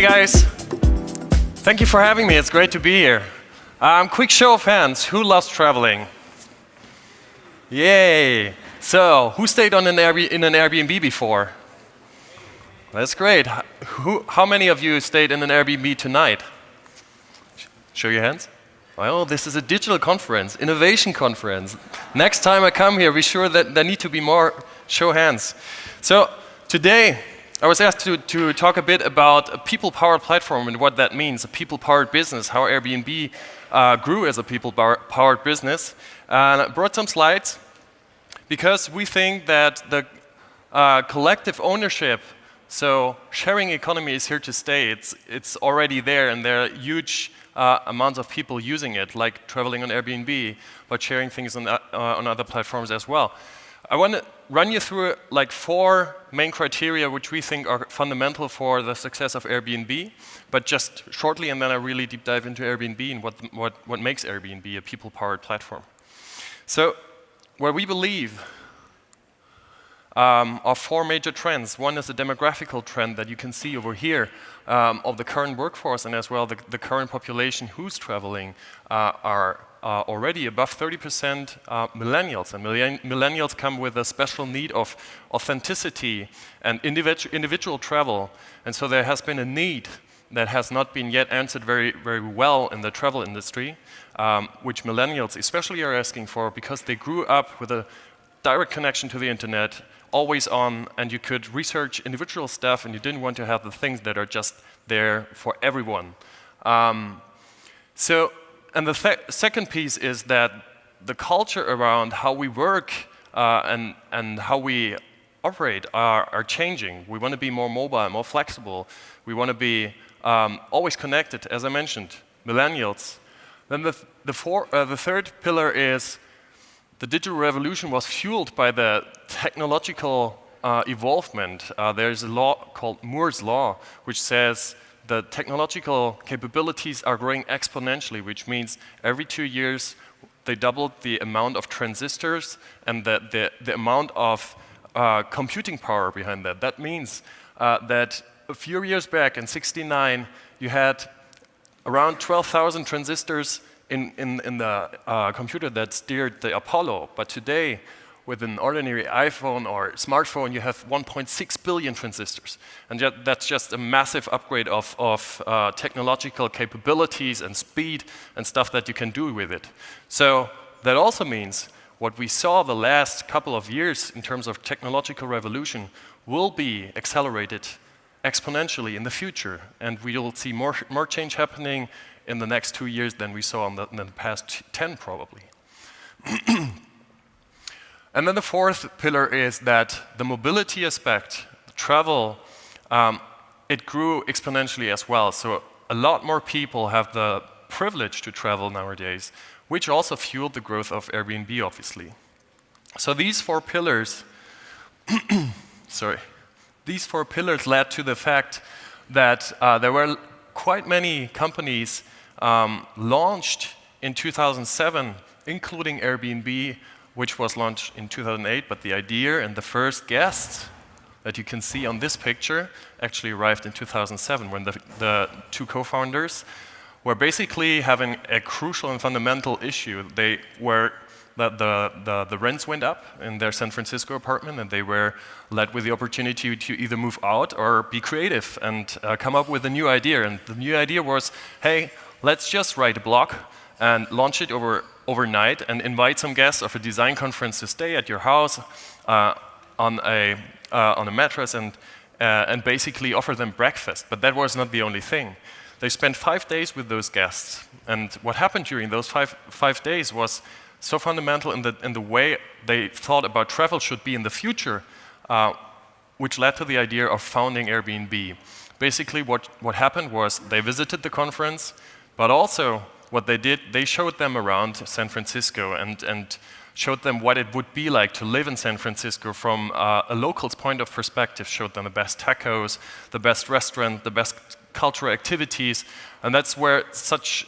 Hey guys, thank you for having me. It's great to be here. Quick show of hands, who loves traveling? Yay! So, who stayed in an Airbnb before? That's great. How many of you stayed in an Airbnb tonight? Show your hands. Well, this is a digital conference, innovation conference. Next time I come here, be sure that there need to be more show hands. So today, I was asked to talk a bit about a people-powered platform and what that means, a people-powered business, how Airbnb grew as a people-powered business. And I brought some slides because we think that the collective ownership, so sharing economy is here to stay. It's already there, and there are huge amounts of people using it, like traveling on Airbnb, but sharing things on other platforms as well. I want to run you through like 4 main criteria which we think are fundamental for the success of Airbnb, but just shortly, and then I really deep dive into Airbnb and what makes Airbnb a people-powered platform. So, where we believe are 4 major trends. One is the demographical trend that you can see over here of the current workforce, and as well the current population who's traveling are already above 30% millennials. And millennials come with a special need of authenticity and individual travel. And so there has been a need that has not been yet answered very, very well in the travel industry, which millennials especially are asking for because they grew up with a direct connection to the internet, always on, and you could research individual stuff and you didn't want to have the things that are just there for everyone. And the second piece is that the culture around how we work and how we operate are changing. We want to be more mobile, more flexible. We want to be always connected, as I mentioned, millennials. Then the third pillar is the digital revolution was fueled by the technological evolvement. There's a law called Moore's Law, which says the technological capabilities are growing exponentially, which means every 2 years they doubled the amount of transistors and the amount of computing power behind that. That means that a few years back in '69, you had around 12,000 transistors in the computer that steered the Apollo, but today, with an ordinary iPhone or smartphone, you have 1.6 billion transistors. And that's just a massive upgrade of technological capabilities and speed and stuff that you can do with it. So that also means what we saw the last couple of years in terms of technological revolution will be accelerated exponentially in the future. And we will see more change happening in the next 2 years than we saw in the past 10 probably. And then the fourth pillar is that the mobility aspect, travel, it grew exponentially as well. So a lot more people have the privilege to travel nowadays, which also fueled the growth of Airbnb, obviously. So these 4 pillars, these 4 pillars led to the fact that there were quite many companies launched in 2007, including Airbnb, which was launched in 2008, but the idea and the first guests that you can see on this picture actually arrived in 2007 when the 2 co-founders were basically having a crucial and fundamental issue. They were the rents went up in their San Francisco apartment, and they were led with the opportunity to either move out or be creative and come up with a new idea. And the new idea was, hey, let's just write a blog and launch it overnight and invite some guests of a design conference to stay at your house on a mattress and basically offer them breakfast. But that was not the only thing. They spent 5 days with those guests, and what happened during those five days was so fundamental in the way they thought about travel should be in the future, which led to the idea of founding Airbnb. Basically, what happened was they visited the conference, but also what they did, they showed them around San Francisco and showed them what it would be like to live in San Francisco from a local's point of perspective, showed them the best tacos, the best restaurant, the best cultural activities, and that's where such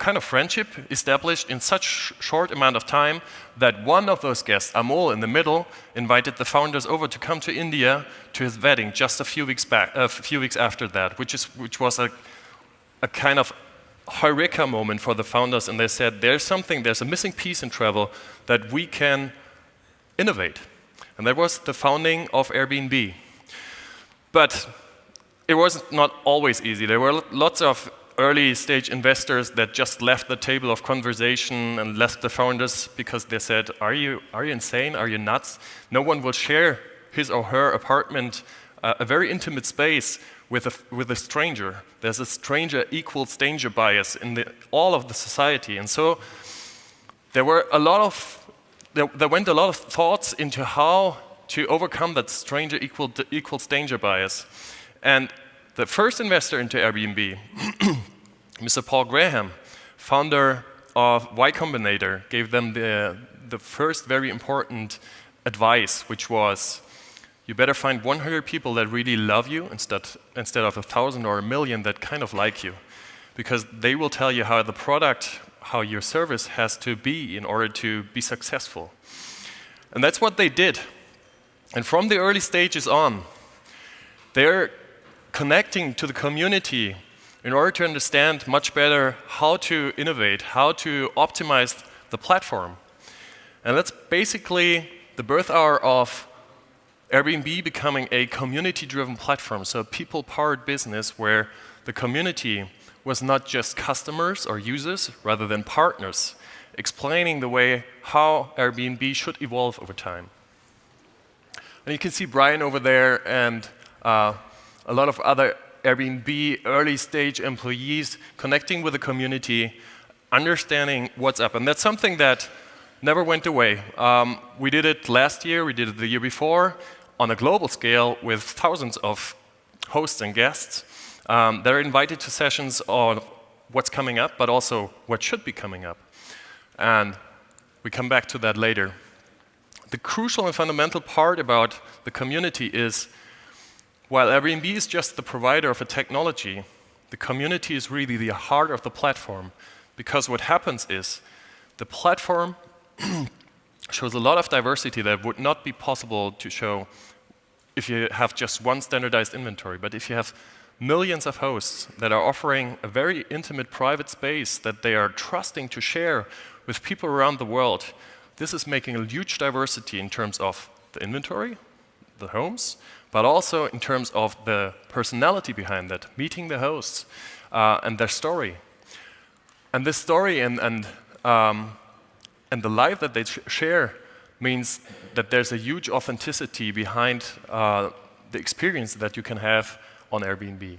kind of friendship established in such short amount of time that one of those guests, Amol in the middle, invited the founders over to come to India to his wedding just a few weeks after that, which was a kind of eureka moment for the founders, and they said, there's a missing piece in travel that we can innovate. And that was the founding of Airbnb. But it was not always easy. There were lots of early stage investors that just left the table of conversation and left the founders because they said, are you insane? Are you nuts? No one will share his or her apartment, a very intimate space, with a stranger. There's a stranger equals danger bias in all of the society. And so there went a lot of thoughts into how to overcome that stranger equals danger bias. And the first investor into Airbnb, Mr. Paul Graham, founder of Y Combinator, gave them the first very important advice, which was, you better find 100 people that really love you instead of 1,000 or 1,000,000 that kind of like you, because they will tell you how the product, how your service has to be in order to be successful. And that's what they did. And from the early stages on, they're connecting to the community in order to understand much better how to innovate, how to optimize the platform. And that's basically the birth hour of Airbnb becoming a community-driven platform, so a people-powered business where the community was not just customers or users, rather than partners, explaining the way how Airbnb should evolve over time. And you can see Brian over there and a lot of other Airbnb early-stage employees connecting with the community, understanding what's up. And that's something that never went away. We did it last year, we did it the year before, on a global scale with thousands of hosts and guests. They're invited to sessions on what's coming up, but also what should be coming up. And we come back to that later. The crucial and fundamental part about the community is, while Airbnb is just the provider of a technology, the community is really the heart of the platform, because what happens is the platform shows a lot of diversity that would not be possible to show if you have just one standardized inventory. But if you have millions of hosts that are offering a very intimate private space that they are trusting to share with people around the world, this is making a huge diversity in terms of the inventory, the homes, but also in terms of the personality behind that, meeting the hosts and their story. And this story and the life that they share means that there's a huge authenticity behind the experience that you can have on Airbnb.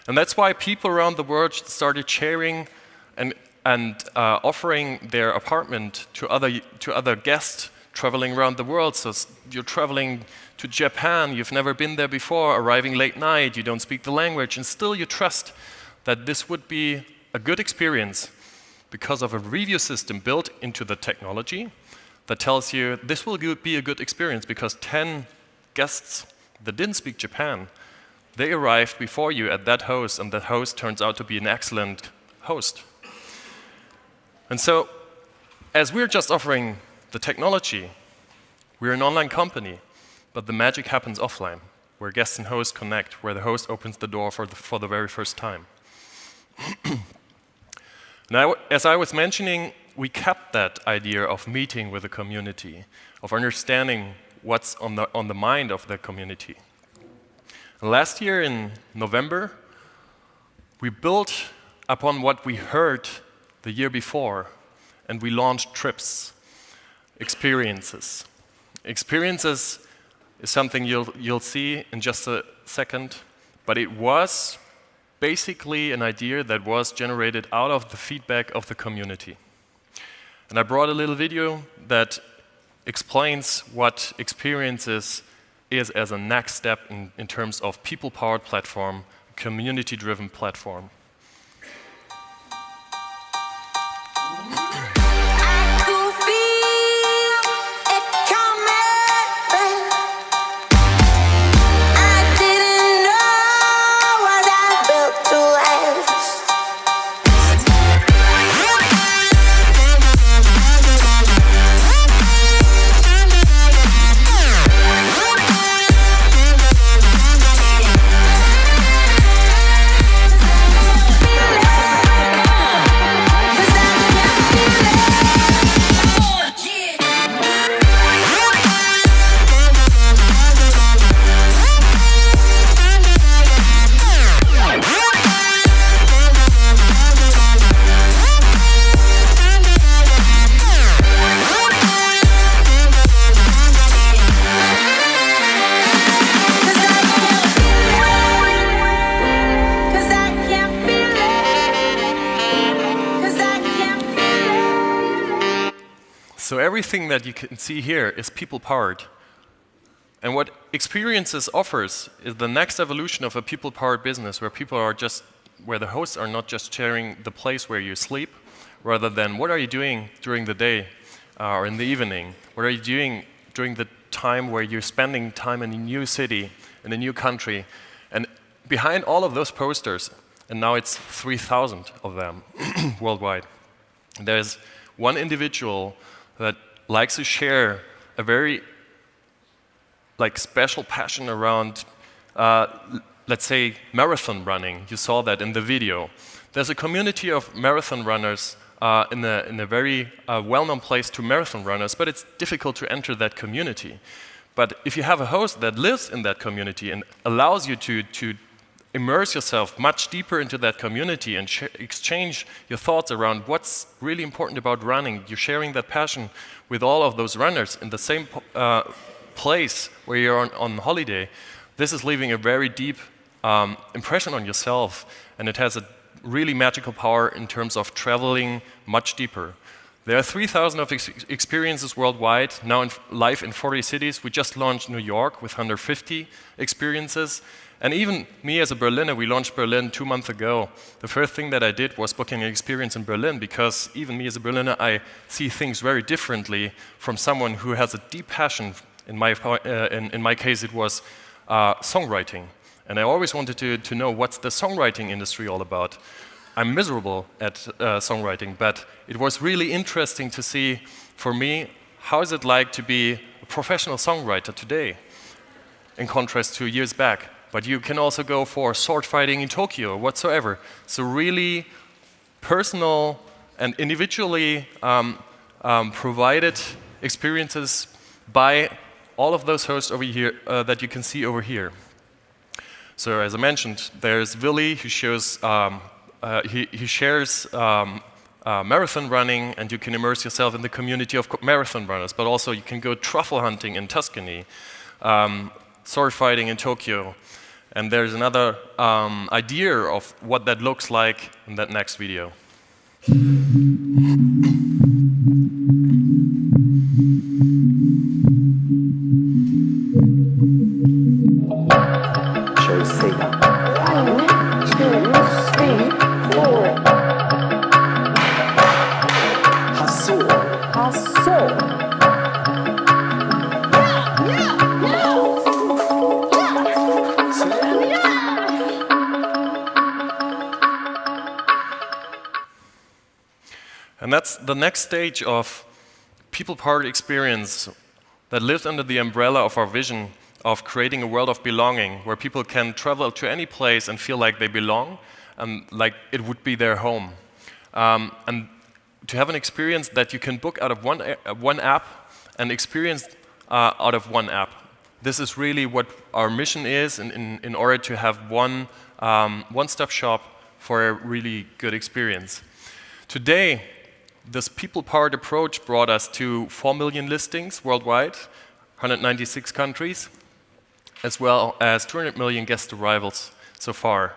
And that's why people around the world started sharing and offering their apartment to other guests traveling around the world. So you're traveling to Japan, you've never been there before, arriving late night, you don't speak the language, and still you trust that this would be a good experience because of a review system built into the technology that tells you this will be a good experience because 10 guests that didn't speak Japan, they arrived before you at that host, and that host turns out to be an excellent host. And so, as we're just offering the technology, we're an online company, but the magic happens offline, where guests and hosts connect, where the host opens the door for the very first time. Now, as I was mentioning, we kept that idea of meeting with the community, of understanding what's on the mind of the community. And last year in November, we built upon what we heard the year before, and we launched trips, experiences. Experiences is something you'll see in just a second, but it was basically an idea that was generated out of the feedback of the community. And I brought a little video that explains what experiences is as a next step in terms of people-powered platform, community-driven platform. everything that you can see here is people-powered. And what Experiences offers is the next evolution of a people-powered business where the hosts are not just sharing the place where you sleep, rather than what are you doing during the day or in the evening? What are you doing during the time where you're spending time in a new city, in a new country? And behind all of those posters, and now it's 3,000 of them worldwide, there's one individual that likes to share a very special passion around, let's say, marathon running. You saw that in the video. There's a community of marathon runners in a very well-known place to marathon runners, but it's difficult to enter that community. But if you have a host that lives in that community and allows you to immerse yourself much deeper into that community and exchange your thoughts around what's really important about running, you're sharing that passion with all of those runners in the same place where you're on holiday, this is leaving a very deep impression on yourself, and it has a really magical power in terms of traveling much deeper. There are 3,000 of experiences worldwide, now live in 40 cities. We just launched New York with 150 experiences. And even me as a Berliner, we launched Berlin 2 months ago. The first thing that I did was booking an experience in Berlin, because even me as a Berliner, I see things very differently from someone who has a deep passion. In my case, it was songwriting. And I always wanted to know what's the songwriting industry all about. I'm miserable at songwriting, but it was really interesting to see, for me, how is it like to be a professional songwriter today, in contrast to years back. But you can also go for sword fighting in Tokyo or whatsoever. So really personal and individually provided experiences by all of those hosts over here that you can see over here. So as I mentioned, there's Willy, who shows he shares marathon running, and you can immerse yourself in the community of marathon runners. But also you can go truffle hunting in Tuscany, sword fighting in Tokyo. And there's another idea of what that looks like in that next video. Shall we say that? 1, 2, 3, 4. Passå. And that's the next stage of people-powered experience that lives under the umbrella of our vision of creating a world of belonging, where people can travel to any place and feel like they belong and like it would be their home. And to have an experience that you can book out of one app and experience out of one app. This is really what our mission is in order to have one-stop shop for a really good experience. Today, this people-powered approach brought us to 4 million listings worldwide, 196 countries, as well as 200 million guest arrivals so far.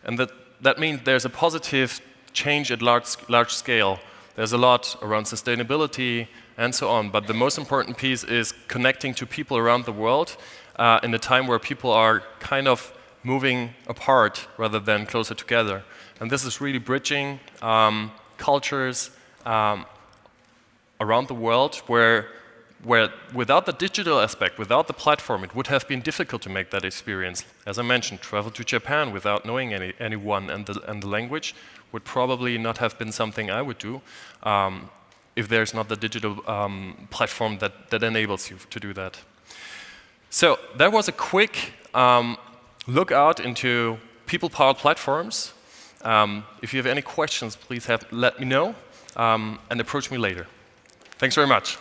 And that means there's a positive change at large scale. There's a lot around sustainability and so on, but the most important piece is connecting to people around the world in a time where people are kind of moving apart rather than closer together. And this is really bridging cultures around the world where without the digital aspect, without the platform, it would have been difficult to make that experience. As I mentioned, travel to Japan without knowing anyone and the language would probably not have been something I would do if there's not the digital platform that enables you to do that. So that was a quick look out into people-powered platforms. If you have any questions, please let me know and approach me later. Thanks very much.